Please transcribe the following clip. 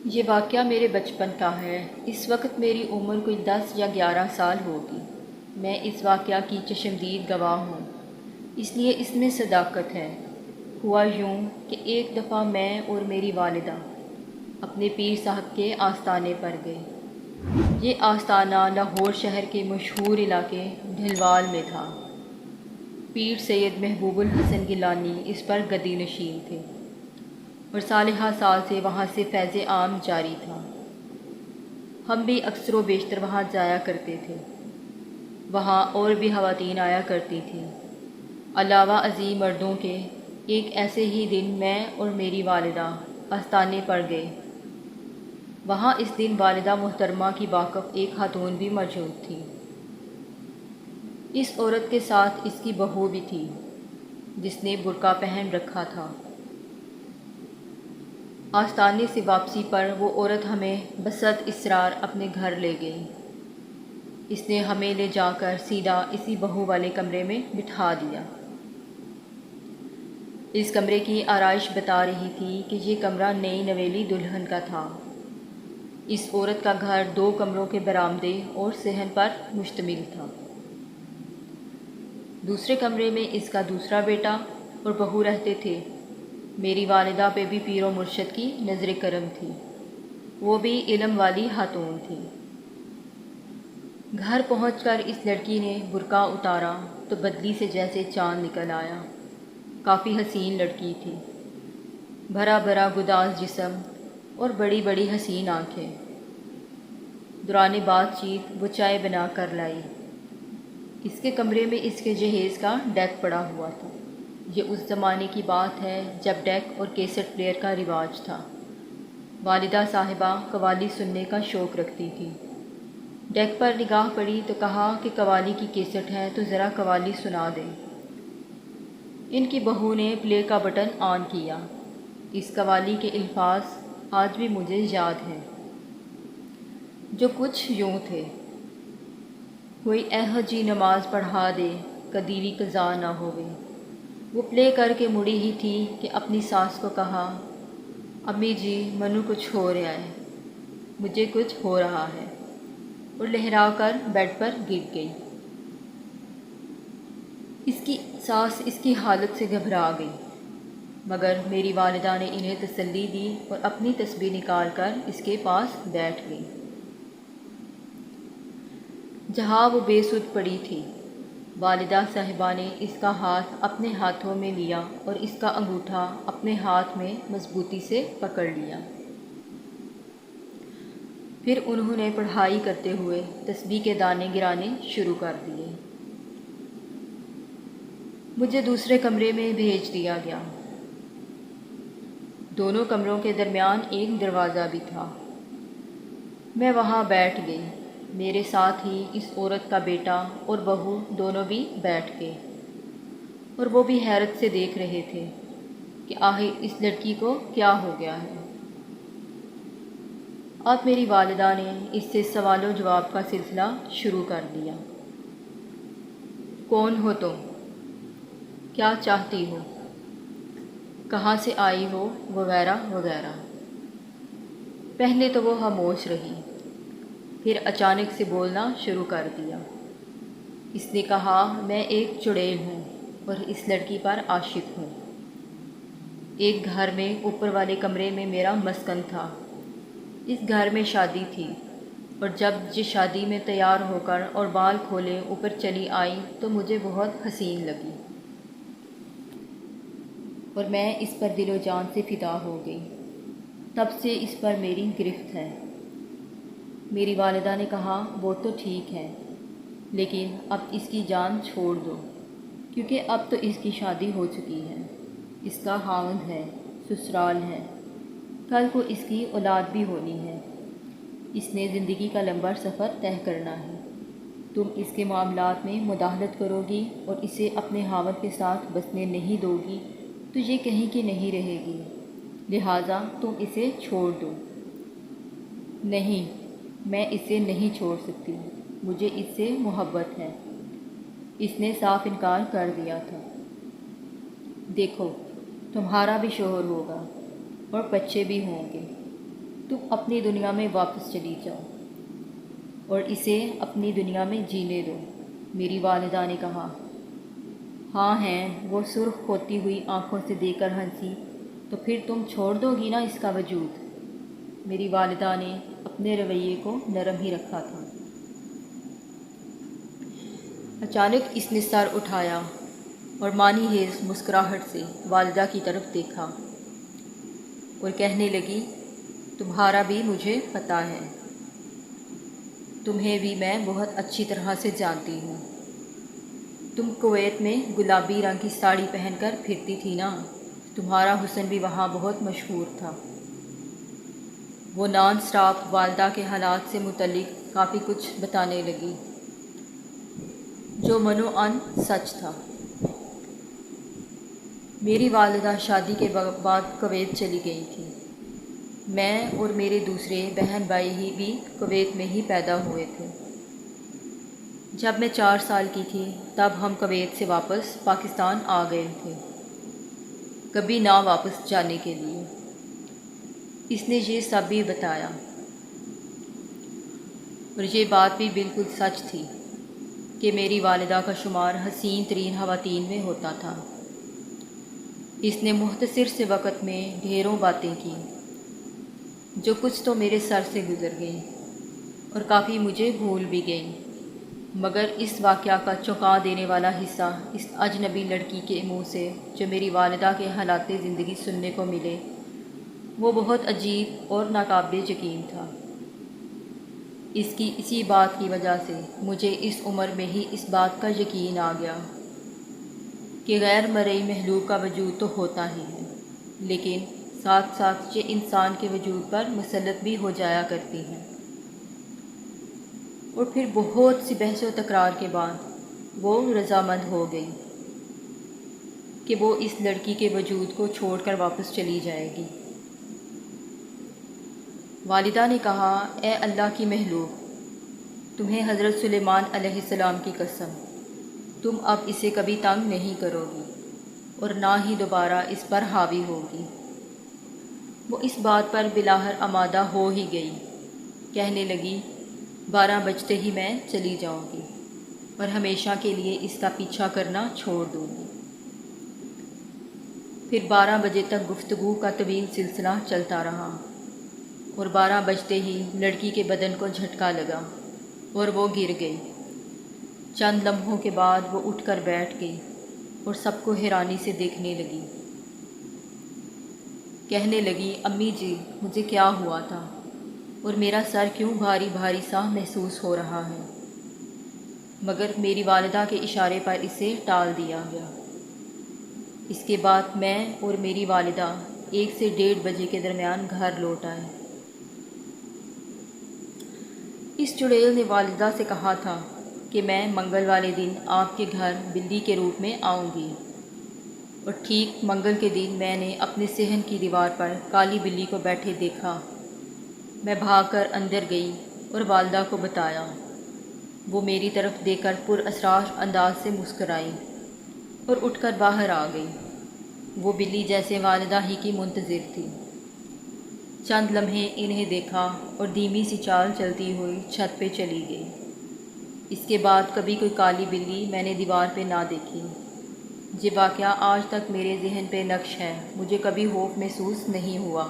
یہ واقعہ میرے بچپن کا ہے۔ اس وقت میری عمر کوئی 10 یا 11 سال ہوگی۔ میں اس واقعہ کی چشمدید گواہ ہوں، اس لیے اس میں صداقت ہے۔ ہوا یوں کہ ایک دفعہ میں اور میری والدہ اپنے پیر صاحب کے آستانے پر گئے۔ یہ آستانہ لاہور شہر کے مشہور علاقے ڈھلوال میں تھا۔ پیر سید محبوب الحسن گیلانی اس پر گدی نشین تھے اور صالحہ سال سے وہاں سے فیض عام جاری تھا۔ ہم بھی اکثر و بیشتر وہاں جایا کرتے تھے۔ وہاں اور بھی خواتین آیا کرتی تھیں۔ علاوہ ازیں مردوں کے ایک ایسے ہی دن میں اور میری والدہ آستانے پر گئے۔ وہاں اس دن والدہ محترمہ کی واقف ایک خاتون بھی موجود تھی۔ اس عورت کے ساتھ اس کی بہو بھی تھی جس نے برقع پہن رکھا تھا۔ آستانے سے واپسی پر وہ عورت ہمیں بصد اصرار اپنے گھر لے گئی۔ اس نے ہمیں لے جا کر سیدھا اسی بہو والے کمرے میں بٹھا دیا۔ اس کمرے کی آرائش بتا رہی تھی کہ یہ کمرہ نئی نویلی دلہن کا تھا۔ اس عورت کا گھر 2 کمروں کے برآمدے اور صحن پر مشتمل تھا۔ دوسرے کمرے میں اس کا دوسرا بیٹا اور بہو رہتے تھے۔ میری والدہ پہ بھی پیر و مرشد کی نظر کرم تھی۔ وہ بھی علم والی خاتون تھی۔ گھر پہنچ کر اس لڑکی نے برقع اتارا تو بدلی سے جیسے چاند نکل آیا۔ کافی حسین لڑکی تھی، بھرا بھرا گداز جسم اور بڑی بڑی حسین آنکھیں۔ دوران بات چیت وہ چائے بنا کر لائی۔ اس کے کمرے میں اس کے جہیز کا ڈیک پڑا ہوا تھا۔ یہ اس زمانے کی بات ہے جب ڈیک اور کیسٹ پلیئر کا رواج تھا۔ والدہ صاحبہ قوالی سننے کا شوق رکھتی تھی۔ ڈیک پر نگاہ پڑی تو کہا کہ قوالی کی کیسٹ ہے تو ذرا قوالی سنا دیں۔ ان کی بہو نے پلے کا بٹن آن کیا۔ اس قوالی کے الفاظ آج بھی مجھے یاد ہیں، جو کچھ یوں تھے: کوئی ایہو جی نماز پڑھا دے کدیوی قضا نہ ہووے۔ وہ پلے کر کے مڑی ہی تھی کہ اپنی ساس کو کہا، امی جی منو کچھ ہو رہا ہے، مجھے کچھ ہو رہا ہے، اور لہرا کر بیڈ پر گر گئی۔ اس کی ساس اس کی حالت سے گھبرا گئی، مگر میری والدہ نے انہیں تسلی دی اور اپنی تسبیح نکال کر اس کے پاس بیٹھ گئی۔ جہاں وہ بے سدھ پڑی تھی، والدہ صاحبہ نے اس کا ہاتھ اپنے ہاتھوں میں لیا اور اس کا انگوٹھا اپنے ہاتھ میں مضبوطی سے پکڑ لیا۔ پھر انہوں نے پڑھائی کرتے ہوئے تسبیح کے دانے گرانے شروع کر دیے۔ مجھے دوسرے کمرے میں بھیج دیا گیا۔ دونوں کمروں کے درمیان ایک دروازہ بھی تھا۔ میں وہاں بیٹھ گئی۔ میرے ساتھ ہی اس عورت کا بیٹا اور بہو دونوں بھی بیٹھ گئے، اور وہ بھی حیرت سے دیکھ رہے تھے کہ آخر اس لڑکی کو کیا ہو گیا ہے۔ اب میری والدہ نے اس سے سوال و جواب کا سلسلہ شروع کر دیا۔ کون ہو تم؟ کیا چاہتی ہو؟ کہاں سے آئی ہو؟ وغیرہ وغیرہ۔ پہلے تو وہ خاموش رہی، پھر اچانک سے بولنا شروع کر دیا۔ اس نے کہا، میں ایک چڑیل ہوں اور اس لڑکی پر عاشق ہوں۔ ایک گھر میں اوپر والے کمرے میں میرا مسکن تھا۔ اس گھر میں شادی تھی، اور جب یہ شادی میں تیار ہو کر اور بال کھولے اوپر چلی آئی تو مجھے بہت حسین لگی، اور میں اس پر دل و جان سے فدا ہو گئی۔ تب سے اس پر میری گرفت ہے۔ میری والدہ نے کہا، وہ تو ٹھیک ہے، لیکن اب اس کی جان چھوڑ دو، کیونکہ اب تو اس کی شادی ہو چکی ہے، اس کا خاوند ہے، سسرال ہے، کل کو اس کی اولاد بھی ہونی ہے، اس نے زندگی کا لمبا سفر طے کرنا ہے۔ تم اس کے معاملات میں مداخلت کرو گی اور اسے اپنے خاوند کے ساتھ بسنے نہیں دو گی تو یہ کہیں کی نہیں رہے گی، لہٰذا تم اسے چھوڑ دو۔ نہیں، میں اسے نہیں چھوڑ سکتی، مجھے اس سے محبت ہے۔ اس نے صاف انکار کر دیا تھا۔ دیکھو، تمہارا بھی شوہر ہوگا اور بچے بھی ہوں گے، تم اپنی دنیا میں واپس چلی جاؤ اور اسے اپنی دنیا میں جینے دو۔ میری والدہ نے کہا۔ ہاں ہیں، وہ سرخ ہوتی ہوئی آنکھوں سے دے کر ہنسی۔ تو پھر تم چھوڑ دو گی نا اس کا وجود؟ میری والدہ نے اپنے رویے کو نرم ہی رکھا تھا۔ اچانک اس نے سر اٹھایا اور معنی خیز مسکراہٹ سے والدہ کی طرف دیکھا اور کہنے لگی، تمہارا بھی مجھے پتہ ہے، تمہیں بھی میں بہت اچھی طرح سے جانتی ہوں۔ تم کویت میں گلابی رنگ کی ساڑی پہن کر پھرتی تھی نا، تمہارا حسن بھی وہاں بہت مشہور تھا۔ وہ نان سٹاپ والدہ کے حالات سے متعلق کافی کچھ بتانے لگی، جو منوعاً سچ تھا۔ میری والدہ شادی کے بعد کویت چلی گئی تھی۔ میں اور میرے دوسرے بہن بھائی ہی بھی کویت میں ہی پیدا ہوئے تھے۔ جب میں 4 سال کی تھی تب ہم کویت سے واپس پاکستان آ گئے تھے، کبھی نہ واپس جانے کے لیے۔ اس نے یہ سب بھی بتایا اور یہ بات بھی بالکل سچ تھی کہ میری والدہ کا شمار حسین ترین خواتین میں ہوتا تھا۔ اس نے مختصر سے وقت میں ڈھیروں باتیں کی جو کچھ تو میرے سر سے گزر گئیں اور کافی مجھے بھول بھی گئیں، مگر اس واقعہ کا چونکا دینے والا حصہ اس اجنبی لڑکی کے منہ سے جو میری والدہ کے حالات زندگی سننے کو ملے، وہ بہت عجیب اور ناقابل یقین تھا۔ اسی بات کی وجہ سے مجھے اس عمر میں ہی اس بات کا یقین آ گیا کہ غیر مرئی مخلوق کا وجود تو ہوتا ہی ہے، لیکن ساتھ ساتھ یہ انسان کے وجود پر مسلط بھی ہو جایا کرتی ہیں۔ اور پھر بہت سی بحث و تکرار کے بعد وہ رضامند ہو گئی کہ وہ اس لڑکی کے وجود کو چھوڑ کر واپس چلی جائے گی۔ والدہ نے کہا، اے اللہ کی مخلوق، تمہیں حضرت سلیمان علیہ السلام کی قسم، تم اب اسے کبھی تنگ نہیں کرو گی اور نہ ہی دوبارہ اس پر حاوی ہوگی۔ وہ اس بات پر بلاخر آمادہ ہو ہی گئی، کہنے لگی، 12 بجتے ہی میں چلی جاؤں گی اور ہمیشہ کے لیے اس کا پیچھا کرنا چھوڑ دوں گی۔ پھر 12 بجے تک گفتگو کا طویل سلسلہ چلتا رہا اور 12 بجتے ہی لڑکی کے بدن کو جھٹکا لگا اور وہ گر گئی۔ چند لمحوں کے بعد وہ اٹھ کر بیٹھ گئی اور سب کو حیرانی سے دیکھنے لگی۔ کہنے لگی، امی جی، مجھے کیا ہوا تھا اور میرا سر کیوں بھاری بھاری سا محسوس ہو رہا ہے؟ مگر میری والدہ کے اشارے پر اسے ٹال دیا گیا۔ اس کے بعد میں اور میری والدہ 1 سے 1:30 بجے کے درمیان گھر لوٹ آئے۔ اس چڑیل نے والدہ سے کہا تھا کہ میں منگل والے دن آپ کے گھر بلی کے روپ میں آؤں گی، اور ٹھیک منگل کے دن میں نے اپنے صحن کی دیوار پر کالی بلی کو بیٹھے دیکھا۔ میں بھاگ کر اندر گئی اور والدہ کو بتایا۔ وہ میری طرف دیکھ کر پر اسرار انداز سے مسکرائی اور اٹھ کر باہر آ گئی۔ وہ بلی جیسے والدہ ہی کی منتظر تھی۔ چند لمحے انہیں دیکھا اور دھیمی سی چال چلتی ہوئی چھت پہ چلی گئی۔ اس کے بعد کبھی کوئی کالی بلی میں نے دیوار پہ نہ دیکھی۔ یہ واقعہ آج تک میرے ذہن پہ نقش ہے۔ مجھے کبھی خوف محسوس نہیں ہوا۔